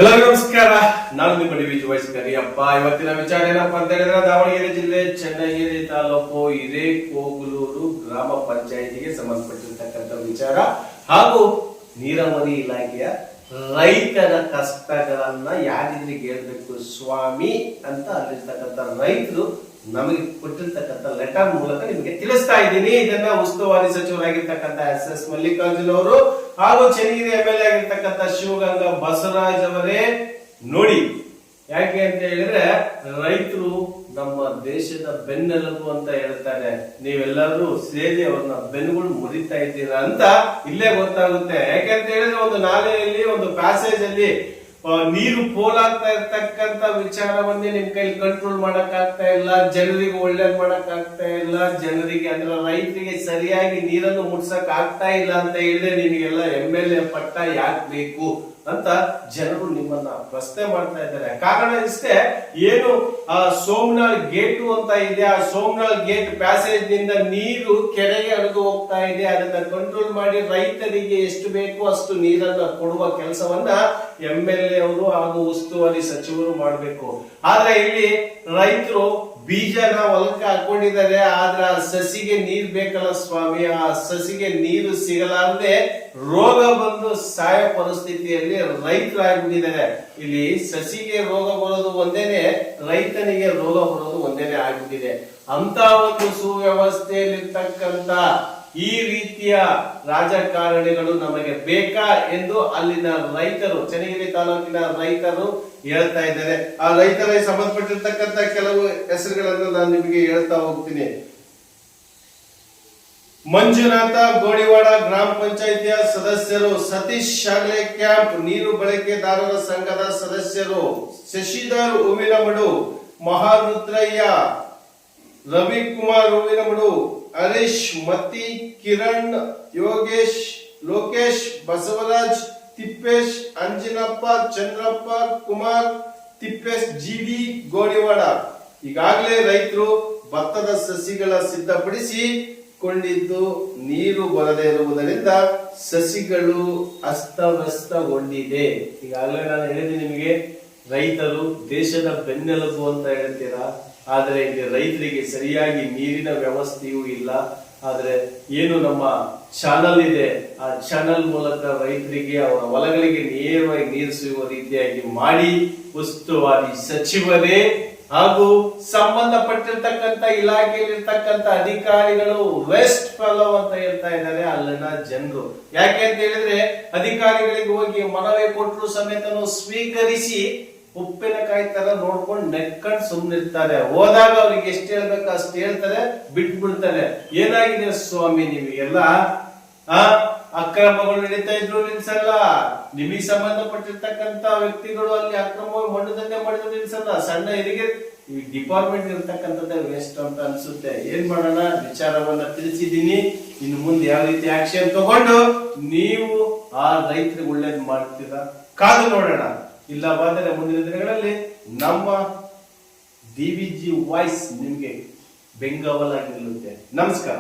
ಎಲ್ಲರಿಗೂ ನಮಸ್ಕಾರ. ನಾನು ನಿಮ್ಮ ಡಿವಿ ವಾಯ್ಸ್ ಕರಿಯಪ್ಪ. ಇವತ್ತಿನ ವಿಚಾರ ಏನಪ್ಪಾ ಅಂತ ಹೇಳಿದ್ರೆ, ದಾವಣಗೆರೆ ಜಿಲ್ಲೆ ಚನ್ನಗಿರಿ ತಾಲೂಕು ಹಿರೇಕೋಗಲೂರು ಗ್ರಾಮ ಪಂಚಾಯಿತಿಗೆ ಸಂಬಂಧಪಟ್ಟಿರ್ತಕ್ಕಂಥ ವಿಚಾರ ಹಾಗೂ ನೀರಾವರಿ ಇಲಾಖೆಯ ರೈತರ ಕಷ್ಟಗಳನ್ನ ಯಾರಿದ್ರಿಗೆ ಹೇಳ್ಬೇಕು ಸ್ವಾಮಿ ಅಂತ ಅಲ್ಲಿರ್ತಕ್ಕಂಥ ರೈತರು ನಮಗೆ ಕೊಟ್ಟಿರ್ತಕ್ಕಂಥ ಲೆಟರ್ ಮೂಲಕ ನಿಮಗೆ ತಿಳಿಸ್ತಾ ಇದ್ದೀನಿ. ಇದನ್ನ ಉಸ್ತುವಾರಿ ಸಚಿವರಾಗಿರ್ತಕ್ಕಂಥ ಎಸ್ ಮಲ್ಲಿಕಾರ್ಜುನ್ ಅವರು ಹಾಗೂ ಚನ್ನಗಿರಿ MLA ಆಗಿರ್ತಕ್ಕಂಥ ಶಿವಗಂಗಾ ಬಸವರಾಜ್ ಅವರೇ ನೋಡಿ. ಯಾಕೆ ಅಂತ ಹೇಳಿದ್ರೆ, ರೈತರು ನಮ್ಮ ದೇಶದ ಬೆನ್ನೆಲುಬು ಅಂತ ಹೇಳ್ತಾರೆ. ನೀವೆಲ್ಲರೂ ಸೇರಿ ಅವ್ರನ್ನ ಬೆನ್ನುಗಳು ಮುರಿತಾ ಇದ್ದೀರಾ ಅಂತ ಇಲ್ಲೇ ಗೊತ್ತಾಗುತ್ತೆ. ಯಾಕೆ ಅಂತ ಹೇಳಿದ್ರೆ, ಒಂದು ನಾಲೆಯಲ್ಲಿ ಒಂದು ಪ್ಯಾಸೇಜ್ ಅಲ್ಲಿ ನೀರು ಪೋಲಾಗ್ತಾ ಇರ್ತಕ್ಕಂತ ವಿಚಾರವನ್ನೇ ನಿಮ್ ಕೈಲಿ ಕಂಟ್ರೋಲ್ ಮಾಡಕ್ ಆಗ್ತಾ ಇಲ್ಲ. ಜನರಿಗೆ ಒಳ್ಳೇದ್ ಮಾಡಕ್ ಆಗ್ತಾ ಇಲ್ಲ. ಜನರಿಗೆ ಅಂದ್ರೆ ರೈತರಿಗೆ ಸರಿಯಾಗಿ ನೀರನ್ನು ಮುಟ್ಸಕ್ ಆಗ್ತಾ ಇಲ್ಲ ಅಂತ ಹೇಳಿದ್ರೆ, ನಿಮಗೆಲ್ಲ MLA ಪಟ್ಟ ಯಾಕೆ ಬೇಕು ಅಂತ ಜನರು ನಿಮ್ಮನ್ನ ಪ್ರಶ್ನೆ ಮಾಡ್ತಾ ಇದ್ದಾರೆ. ಕಾರಣ ಇಷ್ಟೇ, ಏನು ಸೋಮನಾಳ್ ಗೇಟು ಅಂತ ಇದೆ, ಆ ಸೋಮನಾಳ್ ಗೇಟ್ ಪ್ಯಾಸೇಜ್ ನಿಂದ ನೀರು ಕೆರೆಗೆ ಹರಿದು ಹೋಗ್ತಾ ಇದೆ. ಅದನ್ನ ಕಂಟ್ರೋಲ್ ಮಾಡಿ ರೈತರಿಗೆ ಎಷ್ಟು ಬೇಕು ಅಷ್ಟು ನೀರನ್ನ ಕೊಡುವ ಕೆಲಸವನ್ನ MLA ಅವರು ಹಾಗೂ ಉಸ್ತುವಾರಿ ಸಚಿವರು ಮಾಡಬೇಕು. ಆದ್ರೆ ಇಲ್ಲಿ ರೈತರು ಬೀಜನ ಹೊಲಕ್ಕೆ ಹಾಕೊಂಡಿದ್ದಾರೆ. ಆದ್ರೆ ಆ ಸಸಿಗೆ ನೀರ್ ಬೇಕಲ್ಲ ಸ್ವಾಮಿ, ಆ ಸಸಿಗೆ ನೀರು ಸಿಗಲಾರದೆ ರೋಗ ಬಂದು ಸಾಯ ಪರಿಸ್ಥಿತಿಯಲ್ಲಿ ರೈತರಾಗ್ಬಿಟ್ಟಿದ್ದಾರೆ. ಇಲ್ಲಿ ಸಸಿಗೆ ರೋಗ ಬರೋದು ಒಂದೇನೆ, ರೈತನಿಗೆ ರೋಗ ಬರೋದು ಒಂದೇನೆ ಆಗ್ಬಿಟ್ಟಿದೆ. ಅಂತ ಒಂದು ಸುವ್ಯವಸ್ಥೆಯಲ್ಲಿರ್ತಕ್ಕಂಥ ಈ ರೀತಿಯ ರಾಜಕಾರಣಿಗಳು ನಮಗೆ ಬೇಕಾ ಎಂದು ಅಲ್ಲಿನ ರೈತರು, ಚನ್ನಗಿರಿ ತಾಲೂಕಿನ ರೈತರು ಹೇಳ್ತಾ ಇದ್ದಾರೆ. ಆ ರೈತರಿಗೆ ಸಂಬಂಧಪಟ್ಟಿರ್ತಕ್ಕಂಥ ಕೆಲವು ಹೆಸರುಗಳನ್ನು ನಾನು ನಿಮಗೆ ಹೇಳ್ತಾ ಹೋಗ್ತೀನಿ. ಮಂಜುನಾಥ ಗೋಡಿವಾಡ ಗ್ರಾಮ ಪಂಚಾಯಿತಿಯ ಸದಸ್ಯರು, ಸತೀಶ್ ಶಾಲೆ ಕ್ಯಾಂಪ್ ನೀರು ಬಳಕೆದಾರರ ಸಂಘದ ಸದಸ್ಯರು, ಶಶಿಧರ್ ಹೂವಿನಮಡು, ಮಹಾರುದ್ರಯ್ಯ, ರವಿಕುಮಾರ್ ಹೂವಿನಮಡು, ಹರೀಶ್ ಮತ್ತಿ, ಕಿರಣ್, ಯೋಗೇಶ್, ಲೋಕೇಶ್, ಬಸವರಾಜ್, ತಿಪ್ಪೇಶ್, ಅಂಜನಪ್ಪ, ಚಂದ್ರಪ್ಪ, ಕುಮಾರ್, ತಿಪ್ಪೇಶ್, GD ಗೋಡಿವಾಡ. ಈಗಾಗಲೇ ರೈತರು ಭತ್ತದ ಸಸಿಗಳ ಸಿದ್ಧಪಡಿಸಿ ಕೊಂಡಿದ್ದು ನೀರು ಬರದೇ ಇರುವುದರಿಂದ ಸಸಿಗಳು ಅಸ್ತವ್ಯಸ್ತಗೊಂಡಿದೆ. ಈಗಾಗಲೇ ನಾನು ಹೇಳಿದೆ ನಿಮಗೆ, ರೈತರು ದೇಶದ ಬೆನ್ನೆಲುಬು ಅಂತ ಹೇಳ್ತೀರಾ, ಆದ್ರೆ ಇಲ್ಲಿ ರೈತರಿಗೆ ಸರಿಯಾಗಿ ನೀರಿನ ವ್ಯವಸ್ಥೆಯೂ ಇಲ್ಲ. ಆದ್ರೆ ಏನು ನಮ್ಮ ಚಾನಲ್ ಇದೆ, ಆ ಚಾನಲ್ ಮೂಲಕ ರೈತರಿಗೆ ಅವರ ಹೊಲಗಳಿಗೆ ನೇರವಾಗಿ ನೀರು ಸಿಗುವ ರೀತಿಯಾಗಿ ಮಾಡಿ ಉಸ್ತುವಾರಿ ಸಚಿವರೇ ಹಾಗೂ ಸಂಬಂಧಪಟ್ಟಿರ್ತಕ್ಕಂಥ ಇಲಾಖೆಯಲ್ಲಿರ್ತಕ್ಕಂಥ ಅಧಿಕಾರಿಗಳು ವೆಸ್ಟ್ ಫಾಲೋ ಅಂತ ಹೇಳ್ತಾ ಇದ್ದಾರೆ ಅಲ್ಲಿನ ಜನರು. ಯಾಕೆ ಅಂತ ಹೇಳಿದ್ರೆ, ಅಧಿಕಾರಿಗಳಿಗೆ ಹೋಗಿ ಮನವಿ ಕೊಟ್ಟರು ಸಮೇತನು ಸ್ವೀಕರಿಸಿ ಉಪ್ಪಿನಕಾಯಿ ತರ ನೋಡ್ಕೊಂಡು ನೆಕ್ಕೊಂಡು ಸುಮ್ಮನಿರ್ತಾರೆ. ಹೋದಾಗ ಅವ್ರಿಗೆ ಎಷ್ಟು ಹೇಳ್ಬೇಕು ಅಷ್ಟು ಹೇಳ್ತಾರೆ, ಬಿಟ್ಬಿಡ್ತಾರೆ. ಏನಾಗಿದೆ ಸ್ವಾಮಿ ನಿಮಗೆಲ್ಲ? ಅಕ್ರಮಗಳು ನಡೀತಾ ಇದ್ರು ನಿಲ್ಸಲ್ಲ. ನಿಮಗೆ ಸಂಬಂಧಪಟ್ಟಿರ್ತಕ್ಕಂತ ವ್ಯಕ್ತಿಗಳು ಅಲ್ಲಿ ಅಕ್ರಮವಾಗಿ ಮಣ್ಣದಂತೆ ಮಾಡಿದ್ರು ನಿಲ್ಸಲ್ಲ. ಸಣ್ಣ ಹಿರಿಗೆ ಈ ಡಿಪಾರ್ಟ್ಮೆಂಟ್ ಇರ್ತಕ್ಕಂಥದ್ದೇ ವೇಸ್ಟ್ ಅಂತ ಅನ್ಸುತ್ತೆ. ಏನ್ ಮಾಡೋಣ, ವಿಚಾರವನ್ನ ತಿಳಿಸಿದೀನಿ. ಇನ್ನು ಮುಂದೆ ಯಾವ ರೀತಿ ಆಕ್ಷನ್ ತಗೊಂಡು ನೀವು ಆ ರೈತರಿಗೆ ಒಳ್ಳೇದು ಮಾಡ್ತೀರಾ ಕಾದು ನೋಡೋಣ. ಇಲ್ಲವಾದರೆ ಮುಂದಿನ ದಿನಗಳಲ್ಲಿ ನಮ್ಮ DVG ವಾಯ್ಸ್ ನಿಮ್ಗೆ ಬೆಂಗಾವಲಾಗಿ ನಿಲ್ಲುತ್ತೆ. ನಮಸ್ಕಾರ.